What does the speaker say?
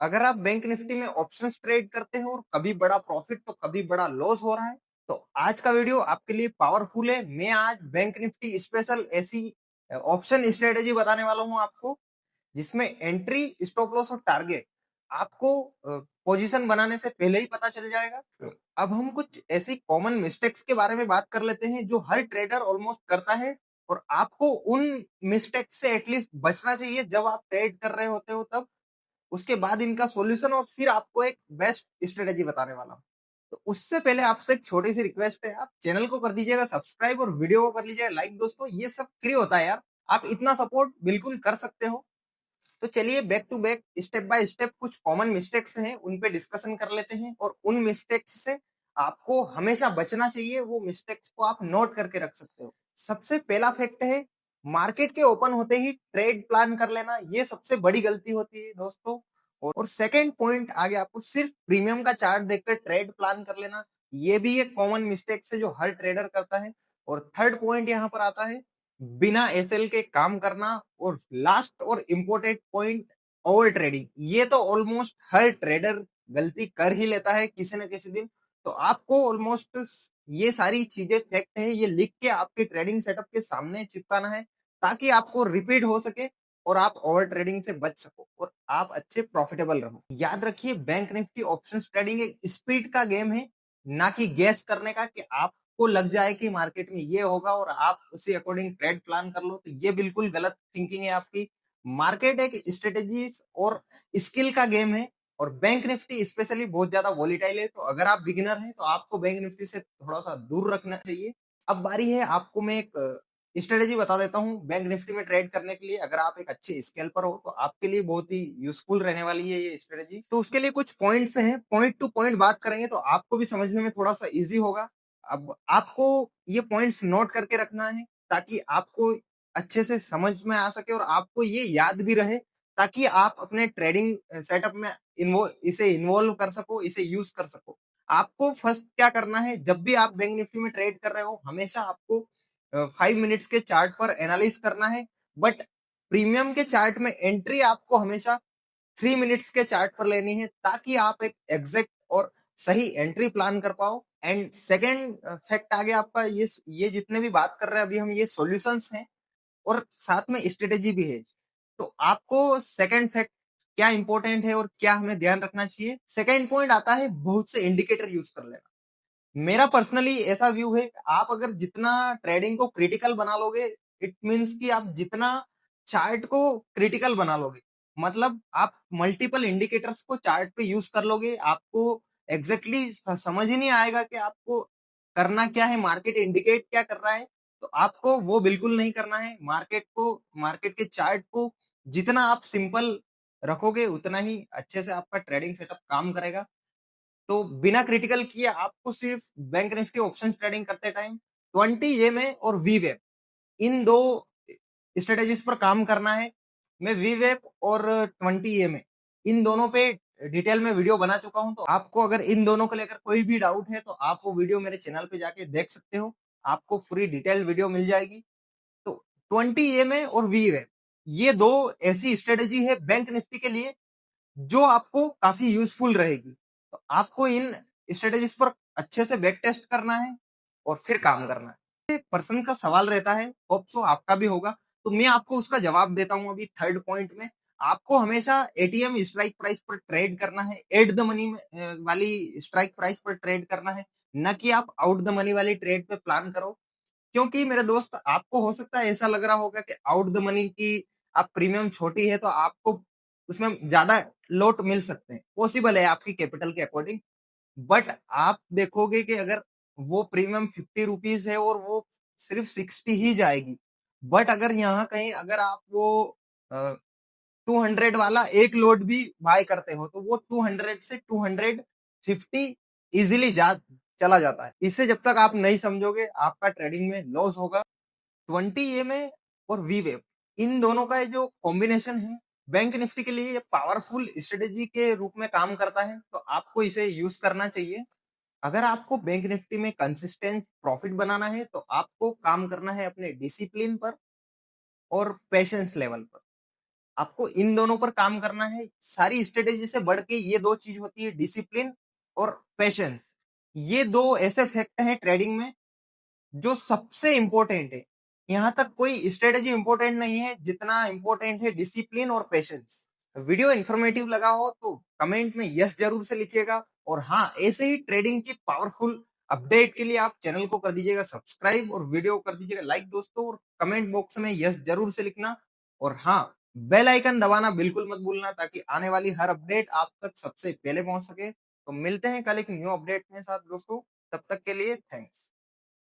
अगर आप bank Nifty में ऑप्शंस ट्रेड करते हो और कभी बड़ा प्रॉफिट तो कभी बड़ा लॉस हो रहा है, तो आज का वीडियो आपके लिए पावरफुल है। मैं आज बैंक निफ्टी स्पेशल ऐसी ऑप्शन स्ट्रेटेजी बताने वाला हूं आपको, जिसमें एंट्री, स्टॉप लॉस और टारगेट आपको पोजीशन बनाने से पहले ही पता चल जाएगा। अब हम कुछ ऐसी कॉमन मिस्टेक्स के बारे में बात कर लेते हैं जो हर ट्रेडर ऑलमोस्ट करता है, और आपको उन मिस्टेक्स से एटलीस्ट बचना चाहिए जब आप ट्रेड कर रहे होते हो तब। उसके बाद इनका सॉल्यूशन और फिर आपको एक बेस्ट स्ट्रेटेजी बताने वाला हूँ। तो उससे पहले आपसे एक छोटी-सी रिक्वेस्ट है, आप चैनल को कर दीजिएगा सब्सक्राइब और वीडियो को कर लीजिएगा लाइक दोस्तों, ये सब फ्री होता है यार। आप इतना सपोर्ट बिल्कुल कर सकते हो। तो चलिए back to back step by step कुछ कॉमन मिस्टेक्स हैं, उन पे डिस्कशन कर लेते हैं, और उन मिस्टेक्स से आपको हमेशा बचना चाहिए। वो मिस्टेक्स को आप नोट करके रख सकते हो। सबसे पहला फैक्ट है, मार्केट के ओपन होते ही ट्रेड प्लान कर लेना, ये सबसे बड़ी गलती होती है दोस्तों। और सेकंड पॉइंट आ गया, आपको सिर्फ प्रीमियम का चार्ट देखकर ट्रेड प्लान कर लेना, ये भी एक कॉमन मिस्टेक है जो हर ट्रेडर करता है। और थर्ड पॉइंट यहाँ पर आता है, बिना एसएल के काम करना। और लास्ट और इम्पोर्टेंट पॉइंट, ओवर ट्रेडिंग। ये तो ऑलमोस्ट हर ट्रेडर गलती कर ही लेता है किसी न किसी दिन। तो आपको ऑलमोस्ट ये सारी चीजें फैक्ट है, ये लिख के आपके ट्रेडिंग सेटअप के सामने चिपकाना है, ताकि आपको रिपीट हो सके और आप ओवर ट्रेडिंग से बच सको और आप अच्छे प्रॉफिटेबल रहो। याद रखिए, बैंक निफ्टी ऑप्शंस ट्रेडिंग एक स्पीड का गेम है, ना कि गैस करने का कि आपको लग जाए कि मार्केट में ये होगा और आप उसी अकॉर्डिंग ट्रेड प्लान कर लो। तो ये बिल्कुल गलत थिंकिंग है आपकी। मार्केट एक स्ट्रेटेजीज और स्किल का गेम है, और बैंक निफ्टी स्पेशली बहुत ज्यादा वॉलीटाइल है। तो अगर आप बिगिनर हैं तो आपको बैंक निफ्टी से थोड़ा सा दूर रखना चाहिए। अब बारी है, आपको मैं एक स्ट्रेटेजी बता देता हूँ बैंक निफ्टी में ट्रेड करने के लिए। अगर आप एक अच्छे स्कैल्पर हो तो आपके लिए बहुत ही यूजफुल रहने वाली है ये स्ट्रेटेजी। तो उसके लिए कुछ पॉइंट्स हैं, पॉइंट टू पॉइंट बात करेंगे तो आपको भी समझने में थोड़ा सा इजी होगा। अब आपको ये पॉइंट्स नोट करके रखना है, ताकि आपको अच्छे से समझ में आ सके और आपको ये याद भी रहे, ताकि आप अपने ट्रेडिंग सेटअप में इसे इन्वॉल्व कर सको, इसे यूज कर सको। आपको फर्स्ट क्या करना है, जब भी आप बैंक निफ्टी में ट्रेड कर रहे हो हमेशा आपको 5 मिनट्स के चार्ट पर एनालाइज करना है। बट प्रीमियम के चार्ट में एंट्री आपको हमेशा 3 मिनट्स के चार्ट पर लेनी है, ताकि आप एक एग्जैक्ट और सही एंट्री प्लान कर पाओ। एंड सेकेंड फैक्ट आ गया आपका, ये जितने भी बात कर रहे हैं अभी हम, ये सॉल्यूशंस हैं और साथ में स्ट्रेटेजी भी है। तो आपको सेकंड फैक्ट क्या इंपॉर्टेंट है और क्या हमें ध्यान रखना चाहिए, सेकंड पॉइंट आता है, बहुत से इंडिकेटर यूज कर लेना। मेरा पर्सनली ऐसा व्यू है, आप अगर जितना ट्रेडिंग को क्रिटिकल बना लोगे, इट मीन्स कि आप जितना चार्ट को क्रिटिकल बना लोगे, मतलब आप मल्टीपल इंडिकेटर्स को चार्ट पे यूज कर लोगे, आपको एग्जैक्टली समझ ही नहीं आएगा कि आपको करना क्या है, मार्केट इंडिकेट क्या कर रहा है। तो आपको वो बिल्कुल नहीं करना है। मार्केट के चार्ट को जितना आप सिंपल रखोगे उतना ही अच्छे से आपका ट्रेडिंग सेटअप काम करेगा। तो बिना क्रिटिकल किए आपको सिर्फ बैंक निफ्टी ऑप्शन ट्रेडिंग करते टाइम 20 और वीवेप, इन दो स्ट्रेटेजीज पर काम करना है। मैं वीवेप और 20 इन दोनों पे डिटेल में वीडियो बना चुका हूं। तो आपको अगर इन दोनों को लेकर कोई भी डाउट है तो आप वो वीडियो मेरे चैनल पे जाके देख सकते हो, आपको पूरी डिटेल वीडियो मिल जाएगी। तो 20 और वीवेप, ये दो ऐसी स्ट्रेटेजी है बैंक निफ्टी के लिए जो आपको काफी यूजफुल रहेगी। तो आपको इन स्ट्रेटेजीज पर अच्छे से बैक टेस्ट करना है और फिर काम करना है। पर्सन का सवाल रहता है, होप सो आपका भी होगा, तो मैं आपको उसका जवाब देता हूं अभी थर्ड पॉइंट में। आपको हमेशा एटीएम स्ट्राइक प्राइस पर ट्रेड करना है, एट द मनी वाली स्ट्राइक प्राइस पर ट्रेड करना है, न कि आप आउट द मनी वाली ट्रेड पे प्लान करो। क्योंकि मेरे दोस्त, आपको हो सकता है ऐसा लग रहा होगा कि आउट द मनी की आप प्रीमियम छोटी है तो आपको उसमें ज्यादा लोट मिल सकते हैं, पॉसिबल है आपकी कैपिटल के अकॉर्डिंग। बट आप देखोगे कि अगर वो प्रीमियम 50 रुपीज है और वो सिर्फ 60 ही जाएगी, बट अगर यहाँ कहीं अगर आप वो 200 वाला एक लोड भी बाय करते हो तो वो 200 से 250 इजिली चला जाता है। इससे जब तक आप नहीं समझोगे आपका ट्रेडिंग में लॉस होगा। 20 और वीवेप, इन दोनों का जो कॉम्बिनेशन है बैंक निफ्टी के लिए, ये पावरफुल स्ट्रेटेजी के रूप में काम करता है। तो आपको इसे यूज करना चाहिए। अगर आपको बैंक निफ्टी में कंसिस्टेंट प्रॉफिट बनाना है तो आपको काम करना है अपने डिसिप्लिन पर और पेशेंस लेवल पर। आपको इन दोनों पर काम करना है। सारी स्ट्रेटेजी से बढ़ के ये 2 चीज़ होती है, डिसिप्लिन और पेशेंस। ये 2 ऐसे फैक्ट हैं ट्रेडिंग में जो सबसे इम्पोर्टेंट है। यहाँ तक कोई स्ट्रेटेजी इम्पोर्टेंट नहीं है, जितना इम्पोर्टेंट है डिसिप्लिन और पेशेंस। वीडियो इन्फॉर्मेटिव लगा हो तो कमेंट में यस जरूर से लिखिएगा, और हाँ, ऐसे ही ट्रेडिंग की पावरफुल अपडेट के लिए आप चैनल को कर दीजिएगा सब्सक्राइब और वीडियो को कर दीजिएगा लाइक दोस्तों, और कमेंट बॉक्स में यस जरूर से लिखना। और हाँ, बेल आइकन दबाना बिल्कुल मत भूलना, ताकि आने वाली हर अपडेट आप तक सबसे पहले पहुंच सके। तो मिलते हैं कल एक न्यू अपडेट के साथ दोस्तों, तब तक के लिए थैंक्स।